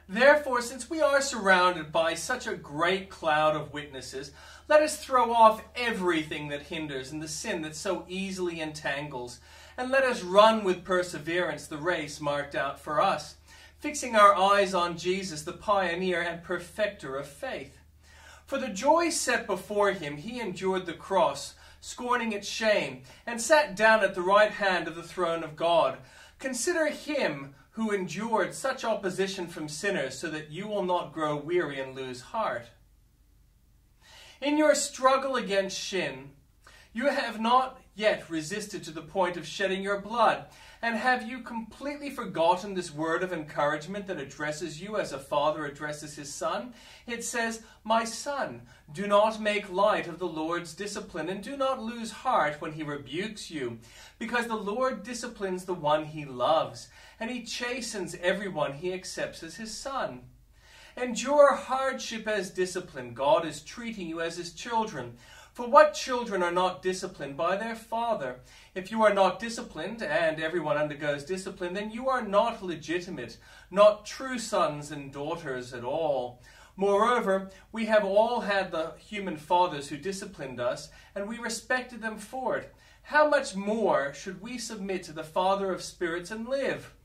Therefore, since we are surrounded by such a great cloud of witnesses, let us throw off everything that hinders and the sin that so easily entangles, and let us run with perseverance the race marked out for us, fixing our eyes on Jesus, the pioneer and perfecter of faith. For the joy set before him, he endured the cross, scorning its shame, and sat down at the right hand of the throne of God. Consider him who endured such opposition from sinners, so that you will not grow weary and lose heart. In your struggle against sin, you have not yet resisted to the point of shedding your blood. And have you completely forgotten this word of encouragement that addresses you as a father addresses his son? It says, "My son, do not make light of the Lord's discipline, and do not lose heart when he rebukes you, because the Lord disciplines the one he loves, and he chastens everyone he accepts as his son." Endure hardship as discipline. God is treating you as his children. For what children are not disciplined by their father? If you are not disciplined, and everyone undergoes discipline, then you are not legitimate, not true sons and daughters at all. Moreover, we have all had the human fathers who disciplined us, and we respected them for it. How much more should we submit to the Father of spirits and live?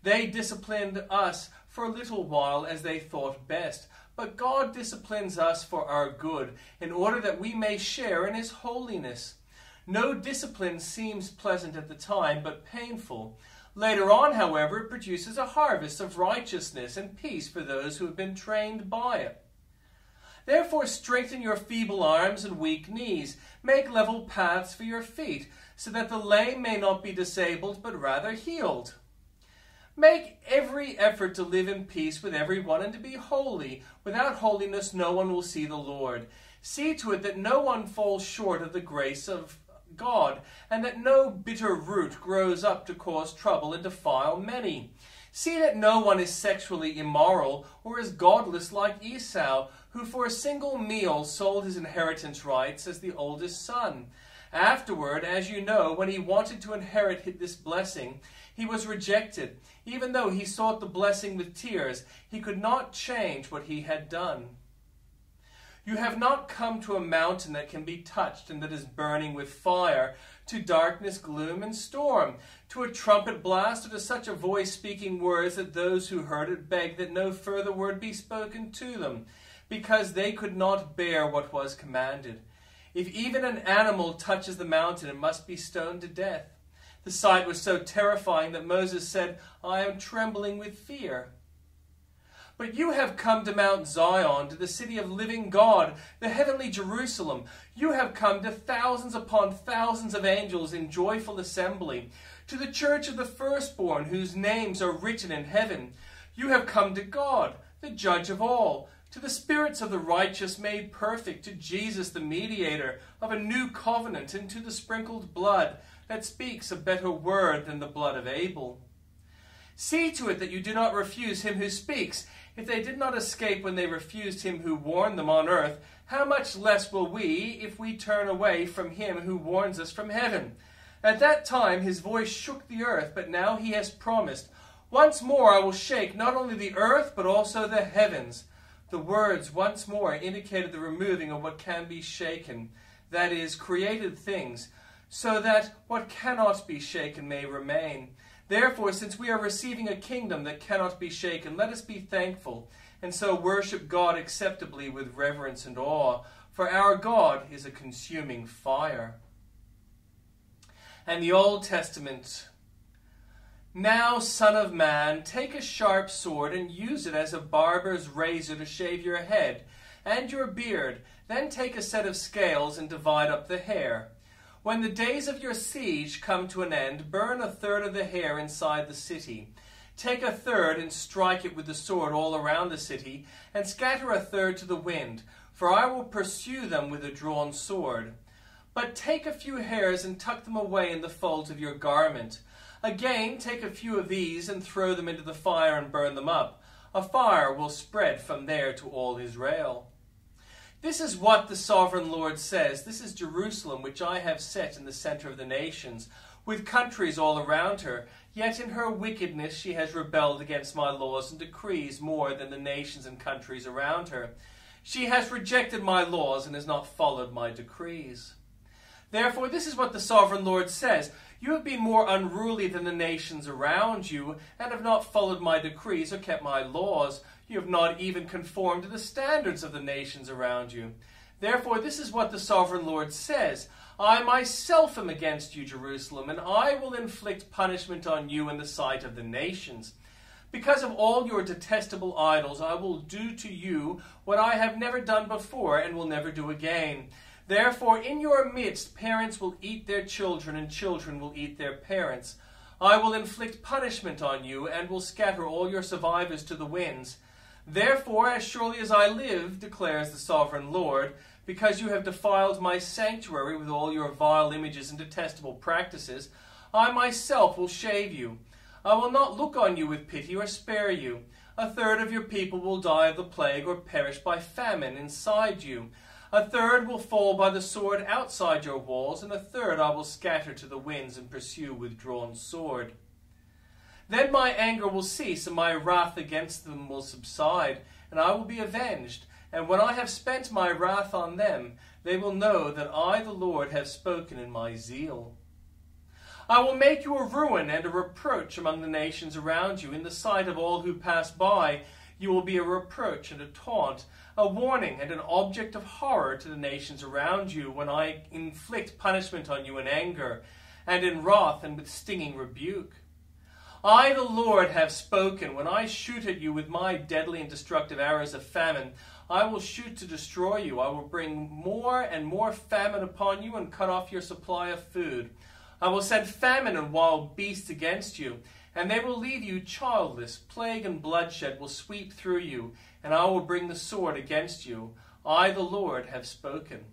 They disciplined us for a little while as they thought best, but God disciplines us for our good, in order that we may share in his holiness. No discipline seems pleasant at the time, but painful. Later on, however, it produces a harvest of righteousness and peace for those who have been trained by it. Therefore strengthen your feeble arms and weak knees. Make level paths for your feet, so that the lame may not be disabled, but rather healed. Make every effort to live in peace with everyone and to be holy. Without holiness no one will see the Lord. See to it that no one falls short of the grace of God, and that no bitter root grows up to cause trouble and defile many. See that no one is sexually immoral or is godless like Esau, who for a single meal sold his inheritance rights as the oldest son. Afterward, as you know, when he wanted to inherit this blessing, he was rejected. Even though he sought the blessing with tears, he could not change what he had done. You have not come to a mountain that can be touched and that is burning with fire, to darkness, gloom, and storm, to a trumpet blast, or to such a voice speaking words that those who heard it begged that no further word be spoken to them, because they could not bear what was commanded. If even an animal touches the mountain, it must be stoned to death. The sight was so terrifying that Moses said, "I am trembling with fear." But you have come to Mount Zion, to the city of living God, the heavenly Jerusalem. You have come to thousands upon thousands of angels in joyful assembly, to the church of the firstborn, whose names are written in heaven. You have come to God, the judge of all, to the spirits of the righteous made perfect, to Jesus the mediator of a new covenant, and to the sprinkled blood that speaks a better word than the blood of Abel. See to it that you do not refuse him who speaks. If they did not escape when they refused him who warned them on earth, how much less will we if we turn away from him who warns us from heaven? At that time his voice shook the earth, but now he has promised, "Once more I will shake not only the earth, but also the heavens." The words "once more" indicated the removing of what can be shaken, that is, created things, so that what cannot be shaken may remain. Therefore, since we are receiving a kingdom that cannot be shaken, let us be thankful, and so worship God acceptably with reverence and awe, for our God is a consuming fire. And the Old Testament: "Now, son of man, take a sharp sword and use it as a barber's razor to shave your head and your beard. Then take a set of scales and divide up the hair. When the days of your siege come to an end, burn a third of the hair inside the city. Take a third and strike it with the sword all around the city, and scatter a third to the wind, for I will pursue them with a drawn sword. But take a few hairs and tuck them away in the folds of your garment. Again, take a few of these and throw them into the fire and burn them up. A fire will spread from there to all Israel." This is what the sovereign Lord says. This is Jerusalem, which I have set in the center of the nations, with countries all around her. Yet in her wickedness she has rebelled against my laws and decrees more than the nations and countries around her. She has rejected my laws and has not followed my decrees. Therefore, this is what the sovereign Lord says. You have been more unruly than the nations around you, and have not followed my decrees or kept my laws. You have not even conformed to the standards of the nations around you. Therefore, this is what the sovereign Lord says. I myself am against you, Jerusalem, and I will inflict punishment on you in the sight of the nations. Because of all your detestable idols, I will do to you what I have never done before and will never do again. Therefore, in your midst, parents will eat their children, and children will eat their parents. I will inflict punishment on you, and will scatter all your survivors to the winds. Therefore, as surely as I live, declares the sovereign Lord, because you have defiled my sanctuary with all your vile images and detestable practices, I myself will shave you. I will not look on you with pity or spare you. A third of your people will die of the plague or perish by famine inside you. A third will fall by the sword outside your walls, and a third I will scatter to the winds and pursue with drawn sword. Then my anger will cease, and my wrath against them will subside, and I will be avenged. And when I have spent my wrath on them, they will know that I, the Lord, have spoken in my zeal. I will make you a ruin and a reproach among the nations around you. In the sight of all who pass by, you will be a reproach and a taunt, a warning and an object of horror to the nations around you when I inflict punishment on you in anger, and in wrath and with stinging rebuke. I, the Lord, have spoken. When I shoot at you with my deadly and destructive arrows of famine, I will shoot to destroy you. I will bring more and more famine upon you and cut off your supply of food. I will send famine and wild beasts against you, and they will leave you childless. Plague and bloodshed will sweep through you, and I will bring the sword against you. I, the Lord, have spoken.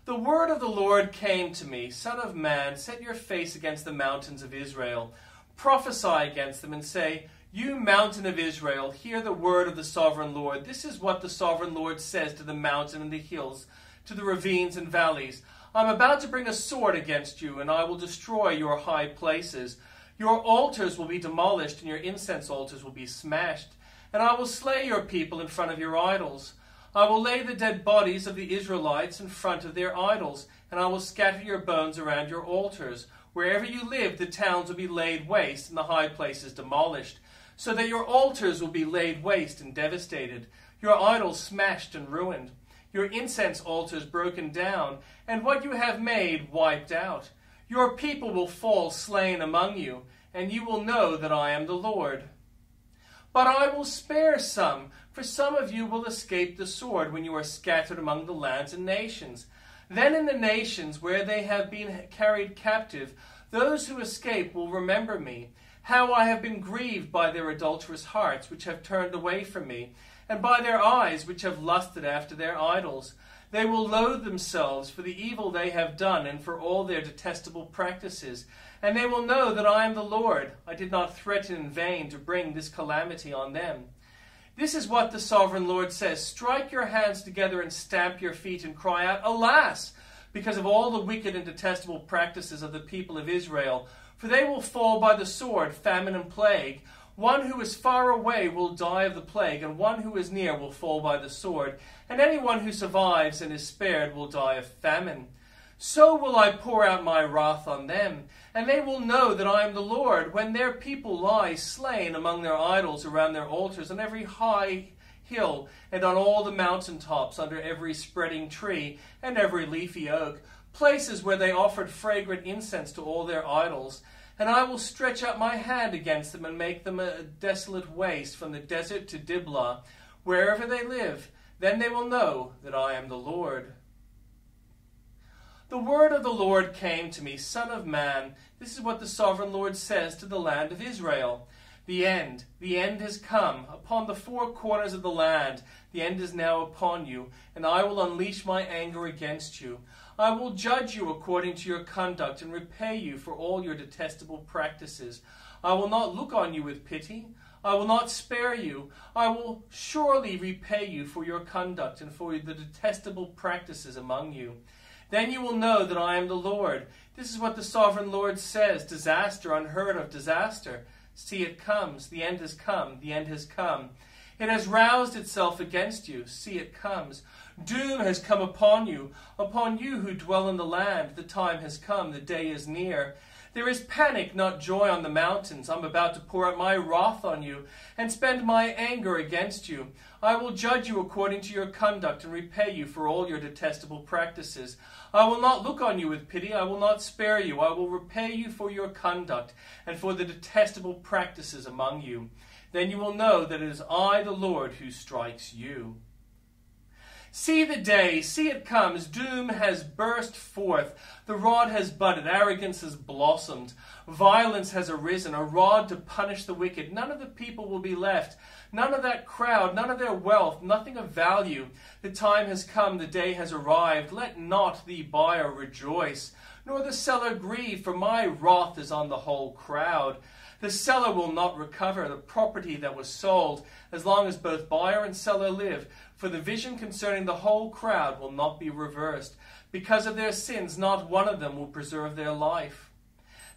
The word of the Lord came to me, Son of man, set your face against the mountains of Israel. Prophesy against them and say, You mountain of Israel, hear the word of the sovereign Lord. This is what the sovereign Lord says to the mountain and the hills, to the ravines and valleys. I am about to bring a sword against you, and I will destroy your high places. Your altars will be demolished, and your incense altars will be smashed. And I will slay your people in front of your idols. I will lay the dead bodies of the Israelites in front of their idols, and I will scatter your bones around your altars. Wherever you live, the towns will be laid waste, and the high places demolished, so that your altars will be laid waste and devastated, your idols smashed and ruined, your incense altars broken down, and what you have made wiped out. Your people will fall slain among you, and you will know that I am the Lord. But I will spare some, for some of you will escape the sword when you are scattered among the lands and nations. Then in the nations where they have been carried captive, those who escape will remember me, how I have been grieved by their adulterous hearts, which have turned away from me, and by their eyes, which have lusted after their idols. They will loathe themselves for the evil they have done and for all their detestable practices. And they will know that I am the Lord. I did not threaten in vain to bring this calamity on them. This is what the sovereign Lord says. Strike your hands together and stamp your feet and cry out, Alas! Because of all the wicked and detestable practices of the people of Israel. For they will fall by the sword, famine, and plague. One who is far away will die of the plague, and one who is near will fall by the sword. And anyone who survives and is spared will die of famine. So will I pour out my wrath on them, and they will know that I am the Lord, when their people lie slain among their idols around their altars, on every high hill, and on all the mountain tops, under every spreading tree, and every leafy oak, places where they offered fragrant incense to all their idols. And I will stretch out my hand against them, and make them a desolate waste from the desert to Diblah, wherever they live. Then they will know that I am the Lord. The word of the Lord came to me, Son of man, this is what the sovereign Lord says to the land of Israel. The end has come upon the four corners of the land. The end is now upon you, and I will unleash my anger against you. I will judge you according to your conduct and repay you for all your detestable practices. I will not look on you with pity. I will not spare you. I will surely repay you for your conduct and for the detestable practices among you. Then you will know that I am the Lord. This is what the sovereign Lord says, disaster, unheard of disaster. See, it comes, the end has come, the end has come. It has roused itself against you. See, it comes. Doom has come upon you who dwell in the land. The time has come, the day is near. There is panic, not joy on the mountains. I'm about to pour out my wrath on you and spend my anger against you. I will judge you according to your conduct and repay you for all your detestable practices. I will not look on you with pity. I will not spare you. I will repay you for your conduct and for the detestable practices among you. Then you will know that it is I, the Lord, who strikes you. See the day, see it comes, doom has burst forth, the rod has budded, arrogance has blossomed, violence has arisen, a rod to punish the wicked. None of the people will be left, none of that crowd, none of their wealth, nothing of value. The time has come, the day has arrived. Let not the buyer rejoice, nor the seller grieve, for my wrath is on the whole crowd. The seller will not recover the property that was sold, as long as both buyer and seller live, for the vision concerning the whole crowd will not be reversed. Because of their sins, not one of them will preserve their life.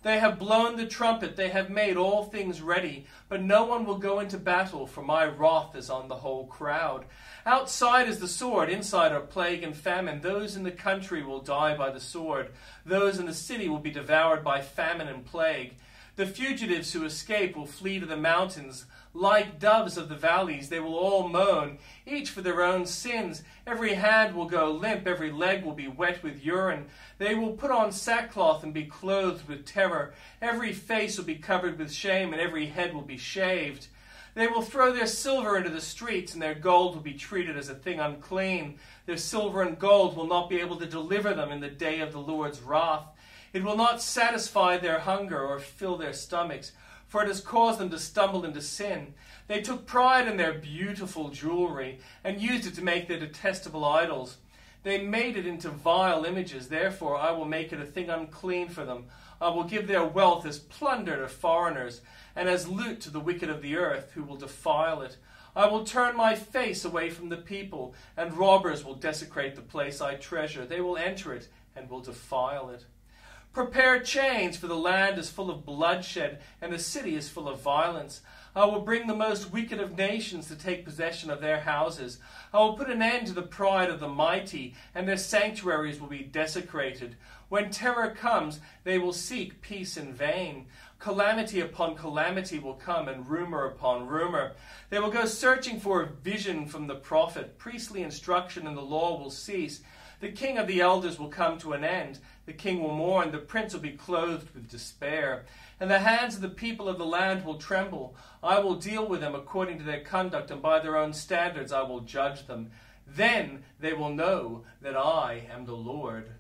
They have blown the trumpet, they have made all things ready, but no one will go into battle, for my wrath is on the whole crowd. Outside is the sword, inside are plague and famine. Those in the country will die by the sword. Those in the city will be devoured by famine and plague. The fugitives who escape will flee to the mountains. Like doves of the valleys, they will all moan, each for their own sins. Every hand will go limp, every leg will be wet with urine. They will put on sackcloth and be clothed with terror. Every face will be covered with shame, and every head will be shaved. They will throw their silver into the streets, and their gold will be treated as a thing unclean. Their silver and gold will not be able to deliver them in the day of the Lord's wrath. It will not satisfy their hunger or fill their stomachs, for it has caused them to stumble into sin. They took pride in their beautiful jewelry and used it to make their detestable idols. They made it into vile images. Therefore I will make it a thing unclean for them. I will give their wealth as plunder to foreigners and as loot to the wicked of the earth, who will defile it. I will turn my face away from the people, and robbers will desecrate the place I treasure. They will enter it and will defile it. Prepare chains, for the land is full of bloodshed, and the city is full of violence. I will bring the most wicked of nations to take possession of their houses. I will put an end to the pride of the mighty, and their sanctuaries will be desecrated. When terror comes, they will seek peace in vain. Calamity upon calamity will come, and rumor upon rumor. They will go searching for a vision from the prophet. Priestly instruction in the law will cease. The king of the elders will come to an end. The king will mourn, the prince will be clothed with despair. And the hands of the people of the land will tremble. I will deal with them according to their conduct, and by their own standards I will judge them. Then they will know that I am the Lord.